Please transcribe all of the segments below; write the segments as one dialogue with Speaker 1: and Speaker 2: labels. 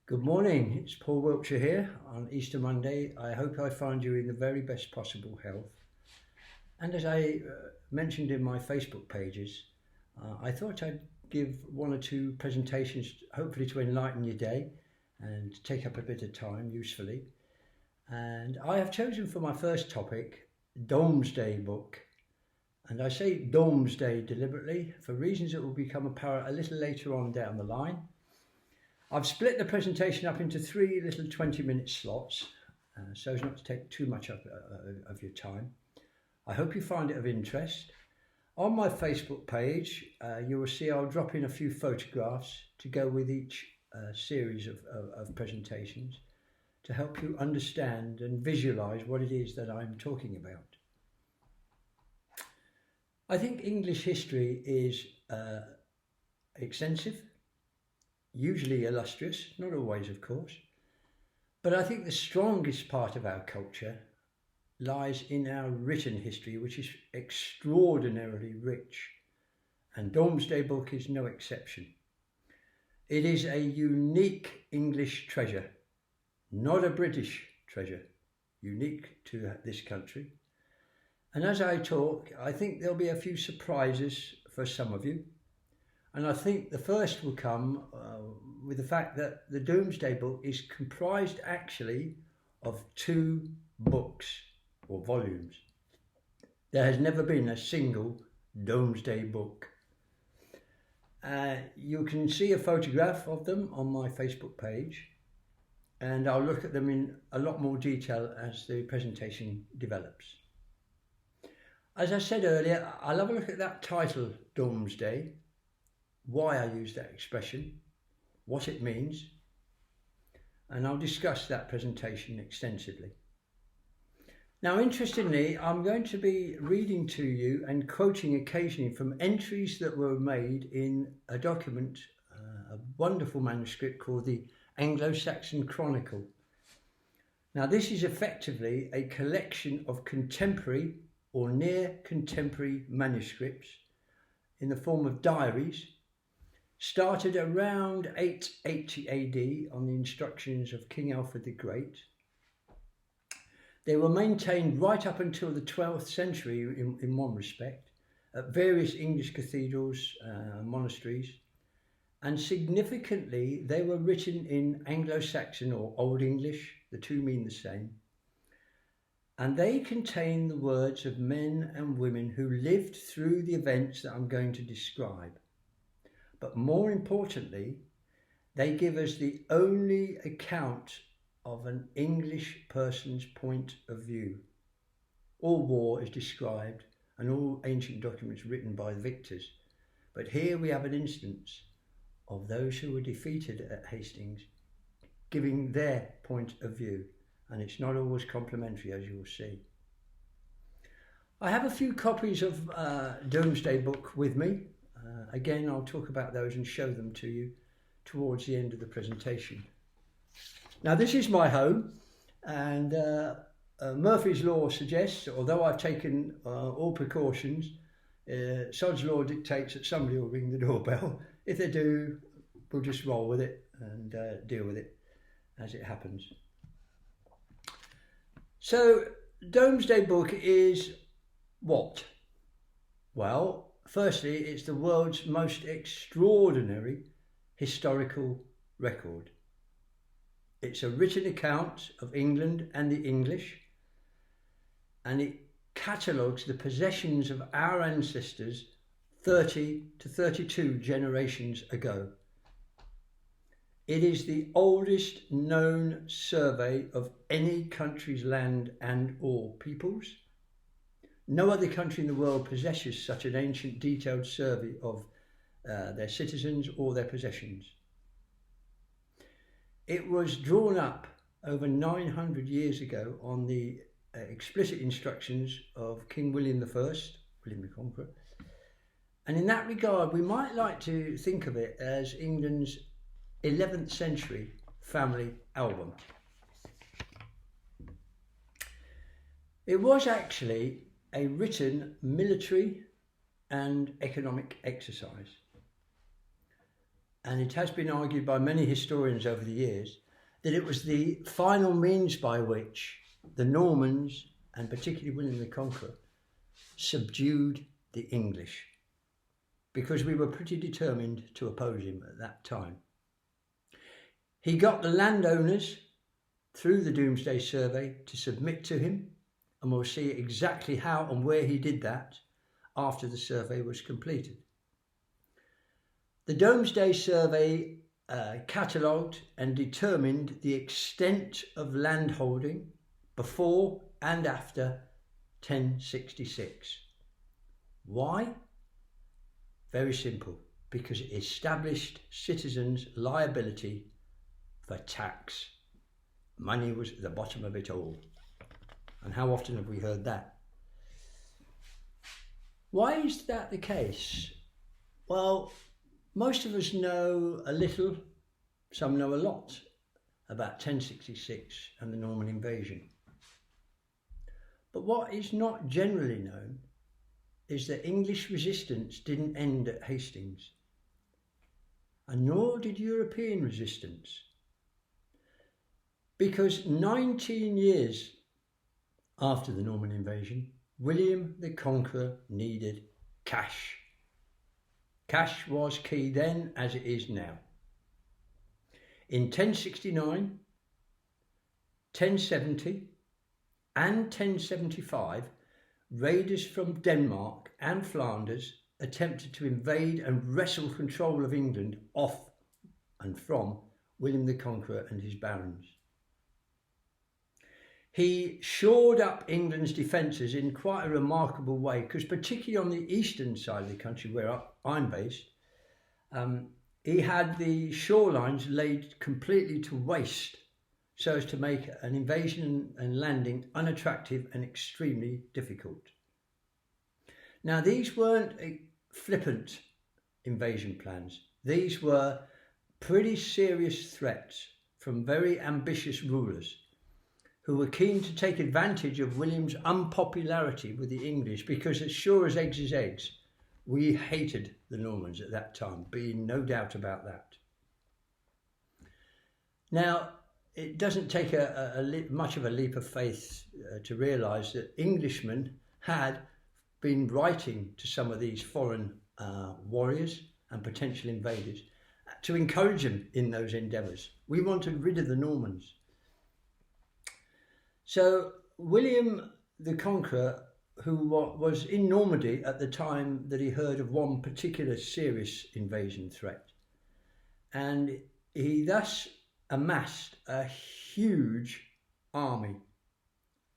Speaker 1: Good morning, it's Paul Wiltshire here on Easter Monday. I hope I find you in the very best possible health. And as I mentioned in my Facebook pages, I thought I'd give one or two presentations, hopefully to enlighten your day and take up a bit of time usefully. And I have chosen for my first topic, Domesday Book. And I say Domesday deliberately for reasons that will become apparent a little later on down the line. I've split the presentation up into three little 20-minute slots, so as not to take too much of your time. I hope you find it of interest. On my Facebook page, you will see I'll drop in a few photographs to go with each series of presentations to help you understand and visualize what it is that I'm talking about. I think English history is extensive, usually illustrious, not always of course, but I think the strongest part of our culture lies in our written history, which is extraordinarily rich, and Domesday Book is no exception. It is a unique English treasure, not a British treasure, unique to this country. And as I talk, I think there'll be a few surprises for some of you. And I think the first will come with the fact that the Domesday Book is comprised actually of two books or volumes. There has never been a single Domesday Book. You can see a photograph of them on my Facebook page, and I'll look at them in a lot more detail as the presentation develops. As I said earlier, I'll have a look at that title, Domesday, why I use that expression, what it means, and I'll discuss that presentation extensively. Now, interestingly, I'm going to be reading to you and quoting occasionally from entries that were made in a document, a wonderful manuscript called the Anglo-Saxon Chronicle. Now, this is effectively a collection of contemporary or near contemporary manuscripts in the form of diaries, started around 880 AD on the instructions of King Alfred the Great. They were maintained right up until the 12th century in one respect, at various English cathedrals, monasteries, and significantly they were written in Anglo-Saxon or Old English, the two mean the same, and they contain the words of men and women who lived through the events that I'm going to describe. But more importantly, they give us the only account of an English person's point of view. All war is described and all ancient documents written by the victors. But here we have an instance of those who were defeated at Hastings giving their point of view. And it's not always complimentary, as you will see. I have a few copies of Domesday Book with me. Again, I'll talk about those and show them to you towards the end of the presentation. Now, this is my home, and Murphy's Law suggests, although I've taken all precautions, Sod's Law dictates that somebody will ring the doorbell. If they do, we'll just roll with it and deal with it as it happens. So, Domesday Book is what? Well, firstly, it's the world's most extraordinary historical record. It's a written account of England and the English, and it catalogues the possessions of our ancestors 30 to 32 generations ago. It is the oldest known survey of any country's land and or peoples. No other country in the world possesses such an ancient detailed survey of their citizens or their possessions. It was drawn up over 900 years ago on the explicit instructions of King William I, William the Conqueror. And in that regard, we might like to think of it as England's 11th century family album. It was actually a written military and economic exercise. and it has been argued by many historians over the years, that it was the final means by which the Normans, and particularly William the Conqueror, subdued the English, because we were pretty determined to oppose him at that time. He got the landowners through the Domesday Survey to submit to him, and we'll see exactly how and where he did that after the survey was completed. The Domesday Survey catalogued and determined the extent of landholding before and after 1066. Why? Very simple, because it established citizens' liability for tax. Money was at the bottom of it all. And how often have we heard that? Why is that the case? Well, most of us know a little, some know a lot, about 1066 and the Norman invasion. But what is not generally known is that English resistance didn't end at Hastings, and nor did European resistance, because 19 years after the Norman invasion, William the Conqueror needed cash. Cash was key then, as it is now. In 1069, 1070 and 1075, raiders from Denmark and Flanders attempted to invade and wrestle control of England off and from William the Conqueror and his barons. He shored up England's defences in quite a remarkable way, because particularly on the eastern side of the country where I'm based, he had the shorelines laid completely to waste so as to make an invasion and landing unattractive and extremely difficult. Now, these weren't flippant invasion plans. These were pretty serious threats from very ambitious rulers who were keen to take advantage of William's unpopularity with the English, because as sure as eggs is eggs, we hated the Normans at that time, being no doubt about that. Now, it doesn't take much of a leap of faith to realise that Englishmen had been writing to some of these foreign warriors and potential invaders to encourage them in those endeavours. We wanted rid of the Normans. So William the Conqueror, who was in Normandy at the time that he heard of one particular serious invasion threat, and he thus amassed a huge army,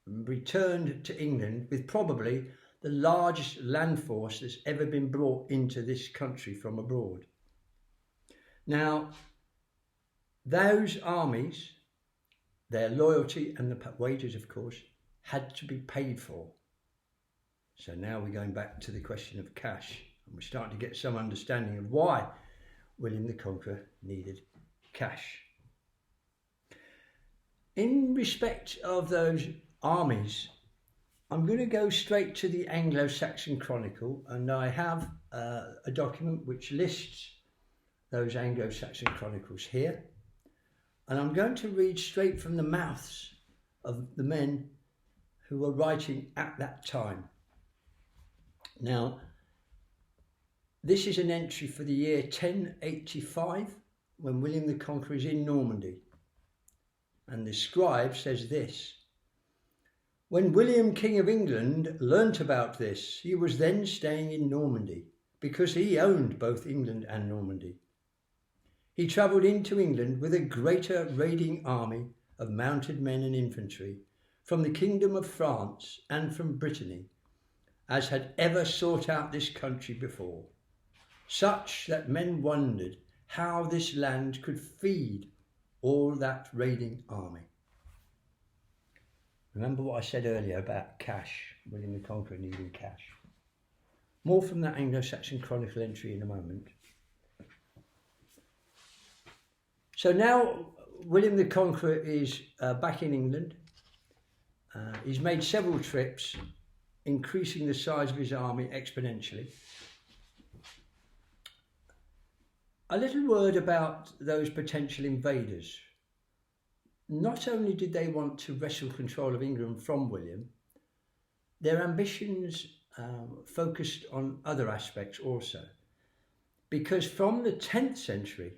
Speaker 1: returned to England with probably the largest land force that's ever been brought into this country from abroad. Now, those armies, their loyalty and the wages, of course, had to be paid for. So now we're going back to the question of cash, and we're starting to get some understanding of why William the Conqueror needed cash. In respect of those armies, I'm going to go straight to the Anglo-Saxon Chronicle, and I have a document which lists those Anglo-Saxon chronicles here. And I'm going to read straight from the mouths of the men who were writing at that time. Now, this is an entry for the year 1085, when William the Conqueror is in Normandy. And the scribe says this: "When William, King of England, learnt about this, he was then staying in Normandy, because he owned both England and Normandy. He travelled into England with a greater raiding army of mounted men and infantry from the kingdom of France and from Brittany, as had ever sought out this country before, such that men wondered how this land could feed all that raiding army." Remember what I said earlier about cash, William the Conqueror needing cash. More from that Anglo-Saxon Chronicle entry in a moment. So now William the Conqueror is back in England. He's made several trips, increasing the size of his army exponentially. A little word about those potential invaders. Not only did they want to wrestle control of England from William, their ambitions focused on other aspects also. Because from the 10th century,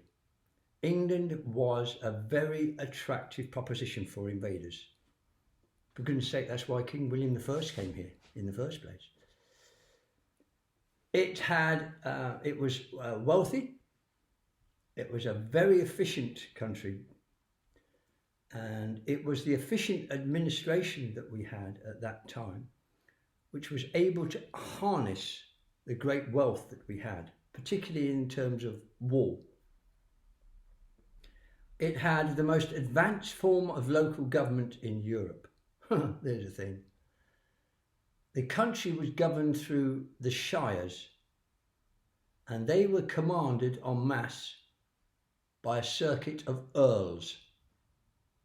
Speaker 1: England was a very attractive proposition for invaders. For goodness sake, that's why King William I came here in the first place. It was wealthy. It was a very efficient country. And it was the efficient administration that we had at that time, which was able to harness the great wealth that we had, particularly in terms of war. It had the most advanced form of local government in Europe. There's a thing. The country was governed through the shires, and they were commanded en masse by a circuit of earls.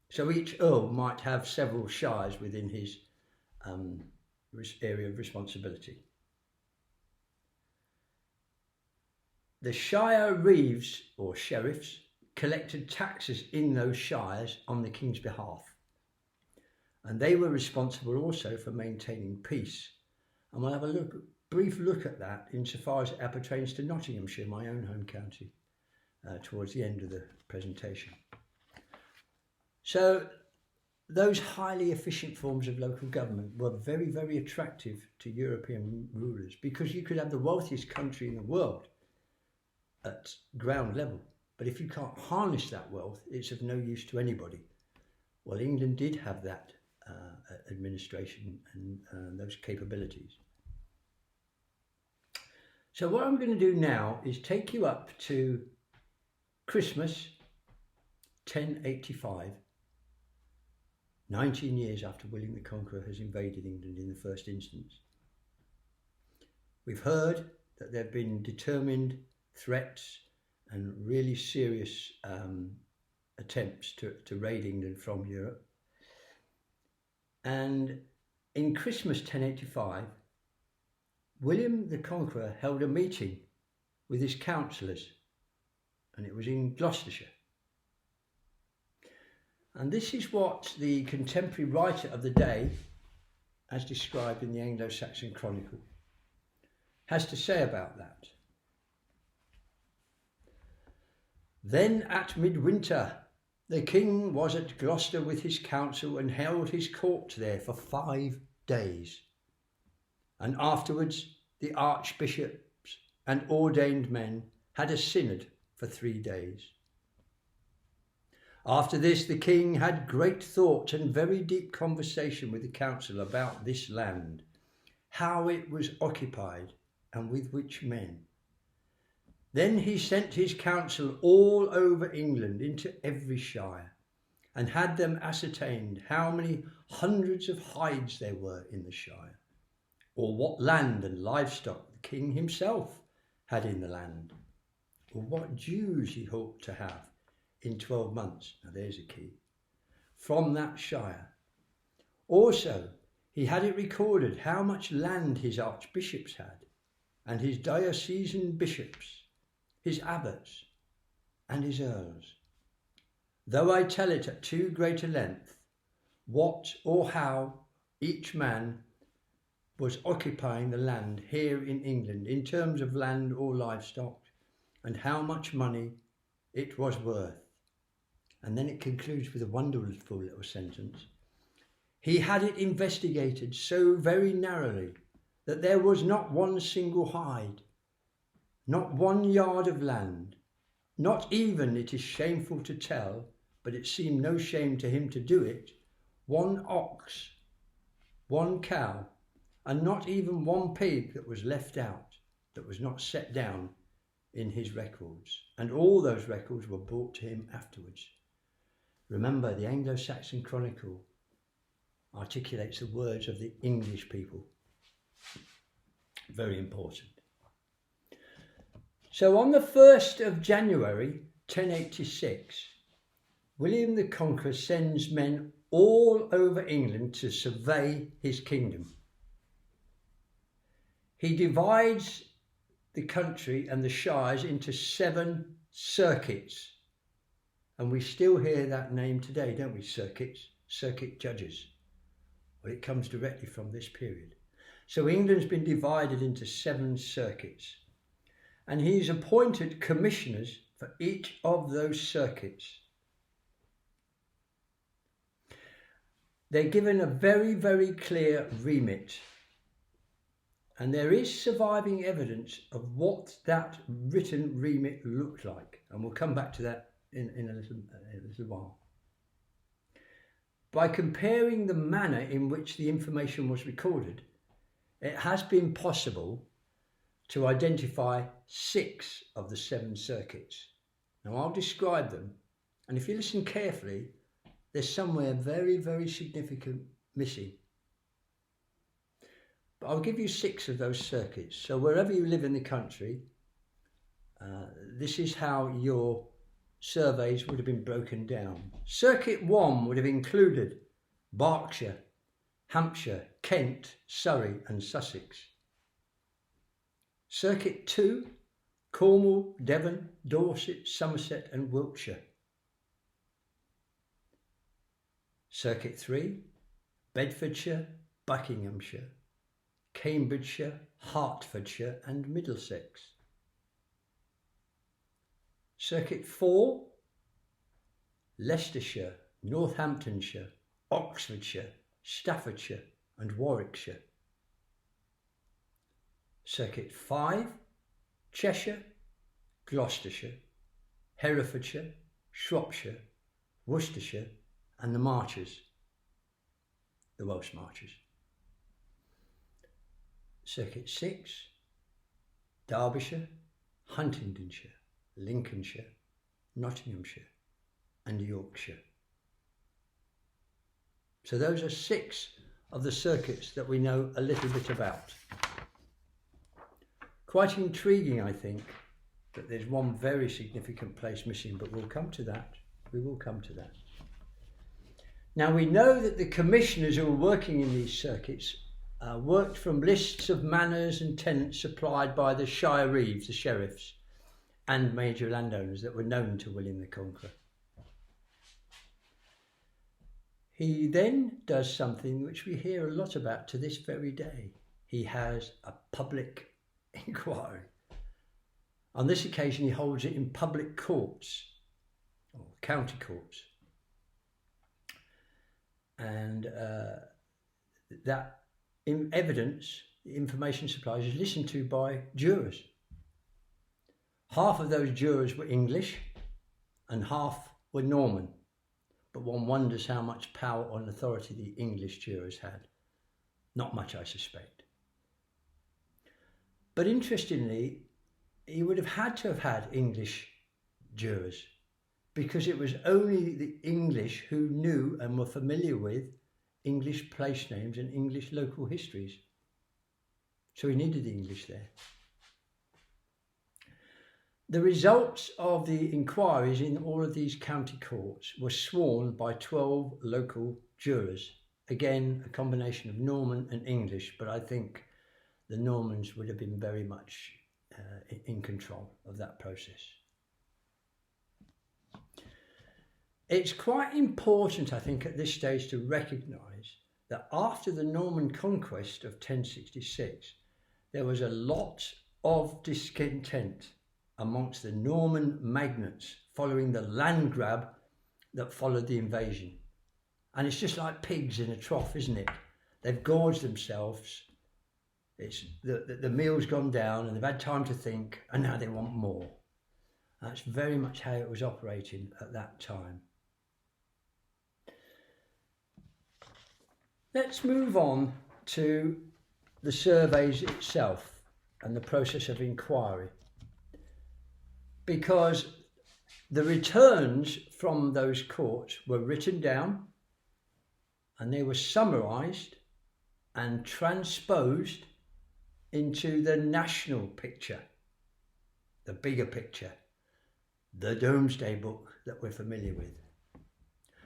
Speaker 1: So each earl might have several shires within his area of responsibility. The shire reeves, or sheriffs, collected taxes in those shires on the king's behalf. And they were responsible also for maintaining peace. And we'll have a brief look at that insofar as it appertains to Nottinghamshire, my own home county, towards the end of the presentation. So those highly efficient forms of local government were very, very attractive to European rulers, because you could have the wealthiest country in the world at ground level. But if you can't harness that wealth, it's of no use to anybody. Well, England did have that administration and those capabilities. So what I'm going to do now is take you up to Christmas 1085, 19 years after William the Conqueror has invaded England in the first instance. We've heard that there have been determined threats and really serious attempts to raid England from Europe. And in Christmas 1085, William the Conqueror held a meeting with his councillors, and it was in Gloucestershire. And this is what the contemporary writer of the day, as described in the Anglo-Saxon Chronicle, has to say about that. Then at midwinter, the king was at Gloucester with his council and held his court there for 5 days. And afterwards the archbishops and ordained men had a synod for 3 days. After this the king had great thought and very deep conversation with the council about this land, how it was occupied and with which men. Then he sent his council all over England into every shire, and had them ascertained how many hundreds of hides there were in the shire, or what land and livestock the king himself had in the land, or what dues he hoped to have in 12 months. Now there's a key. From that shire. Also, he had it recorded how much land his archbishops had, and his diocesan bishops, his abbots, and his earls. Though I tell it at too great a length, what or how each man was occupying the land here in England in terms of land or livestock, and how much money it was worth. And then it concludes with a wonderful little sentence. He had it investigated so very narrowly that there was not one single hide, not 1 yard of land, not even, it is shameful to tell, but it seemed no shame to him to do it, 1 ox, 1 cow, and not even 1 pig that was left out, that was not set down in his records. And all those records were brought to him afterwards. Remember, the Anglo-Saxon Chronicle articulates the words of the English people. Very important. So on the 1st of January 1086, William the Conqueror sends men all over England to survey his kingdom. He divides the country and the shires into 7 circuits. And we still hear that name today, don't we? Circuits, circuit judges. Well, it comes directly from this period. So England's been divided into 7 circuits. And he's appointed commissioners for each of those circuits. They're given a very, very clear remit. And there is surviving evidence of what that written remit looked like. And we'll come back to that in a little while. By comparing the manner in which the information was recorded, it has been possible to identify 6 of the 7 circuits. Now I'll describe them, and if you listen carefully, there's somewhere very, very significant missing. But I'll give you 6 of those circuits. So wherever you live in the country, this is how your surveys would have been broken down. Circuit 1 would have included Berkshire, Hampshire, Kent, Surrey and Sussex. Circuit 2, Cornwall, Devon, Dorset, Somerset and Wiltshire. Circuit 3, Bedfordshire, Buckinghamshire, Cambridgeshire, Hertfordshire and Middlesex. Circuit 4, Leicestershire, Northamptonshire, Oxfordshire, Staffordshire and Warwickshire. Circuit 5, Cheshire, Gloucestershire, Herefordshire, Shropshire, Worcestershire and the Marches, the Welsh Marches. Circuit 6, Derbyshire, Huntingdonshire, Lincolnshire, Nottinghamshire and Yorkshire. So those are 6 of the circuits that we know a little bit about. Quite intriguing, I think, that there's one very significant place missing, but we'll come to that. We will come to that. Now we know that the commissioners who were working in these circuits worked from lists of manors and tenants supplied by the shire reeves, the sheriffs, and major landowners that were known to William the Conqueror. He then does something which we hear a lot about to this very day. He has a public inquiry. On this occasion, he holds it in public courts, or county courts. And that evidence, information supplied, is listened to by jurors. Half of those jurors were English and half were Norman. But one wonders how much power and authority the English jurors had. Not much, I suspect. But interestingly, he would have had to have had English jurors because it was only the English who knew and were familiar with English place names and English local histories. So he needed the English there. The results of the inquiries in all of these county courts were sworn by 12 local jurors. Again, a combination of Norman and English, but I think the Normans would have been very much in control of that process. It's quite important, I think, at this stage to recognise that after the Norman conquest of 1066, there was a lot of discontent amongst the Norman magnates following the land grab that followed the invasion. And it's just like pigs in a trough, isn't it? They've gorged themselves, the meal's gone down and they've had time to think, and now they want more. That's very much how it was operating at that time. Let's move on to the surveys itself and the process of inquiry, because the returns from those courts were written down and they were summarised and transposed into the national picture, the bigger picture, the Domesday Book that we're familiar with.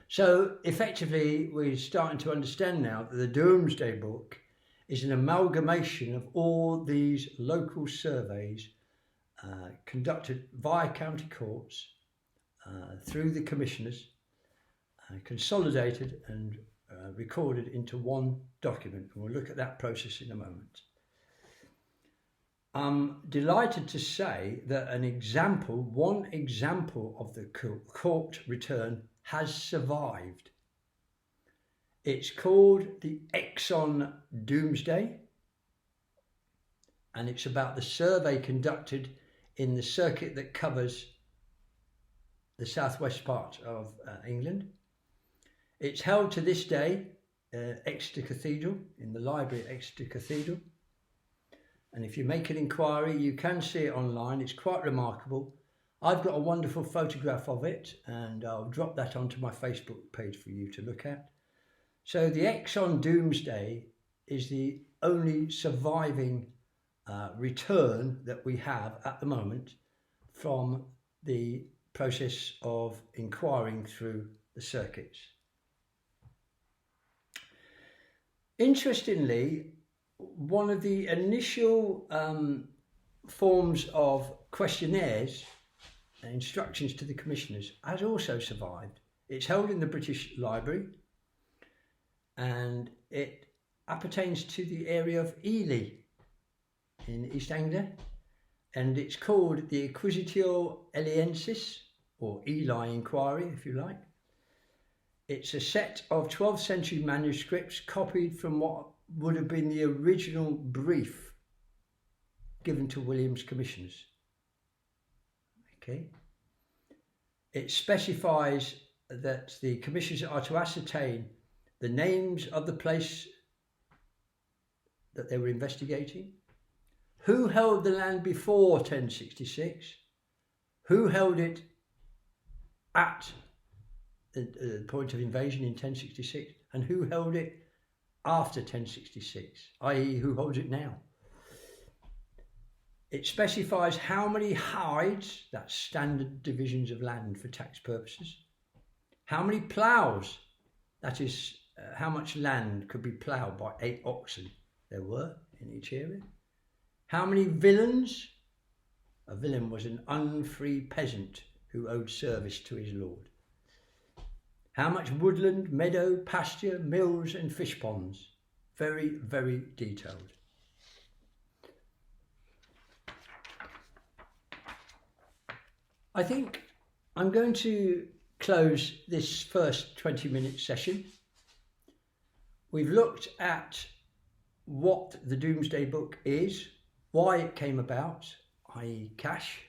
Speaker 1: So effectively, we're starting to understand now that the Domesday Book is an amalgamation of all these local surveys conducted via county courts through the commissioners, consolidated and recorded into one document. And we'll look at that process in a moment. I'm delighted to say that one example of the court return has survived. It's called the Exon Domesday, and it's about the survey conducted in the circuit that covers the southwest part of England. It's held to this day, Exeter Cathedral, in the library at Exeter Cathedral. And if you make an inquiry, you can see it online. It's quite remarkable. I've got a wonderful photograph of it, and I'll drop that onto my Facebook page for you to look at. So the Exon Domesday is the only surviving return that we have at the moment from the process of inquiring through the circuits. Interestingly, one of the initial forms of questionnaires and instructions to the commissioners has also survived. It's held in the British Library, and it appertains to the area of Ely in East Anglia, and it's called the Inquisitio Eliensis, or Ely Inquiry if you like. It's a set of 12th century manuscripts copied from what would have been the original brief given to William's commissioners. Okay. It specifies that the commissioners are to ascertain the names of the place that they were investigating, who held the land before 1066, who held it at the point of invasion in 1066, and who held it after 1066, i.e. who holds it now. It specifies how many hides, that's standard divisions of land for tax purposes, how many ploughs, that is how much land could be ploughed by 8 oxen there were in each area, how many villeins, a villain was an unfree peasant who owed service to his lord, how much woodland, meadow, pasture, mills and fish ponds. Very, very detailed. I think I'm going to close this first 20-minute session. We've looked at what the Domesday Book is, why it came about, i.e. cash.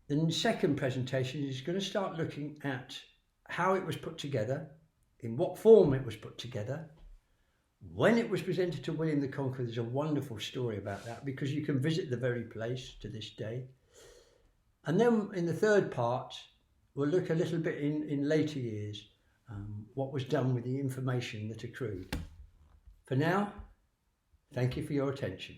Speaker 1: The second presentation is going to start looking at how it was put together, in what form it was put together, when it was presented to William the Conqueror. There's a wonderful story about that because you can visit the very place to this day. And then in the third part, we'll look a little bit in later years, what was done with the information that accrued. For now, thank you for your attention.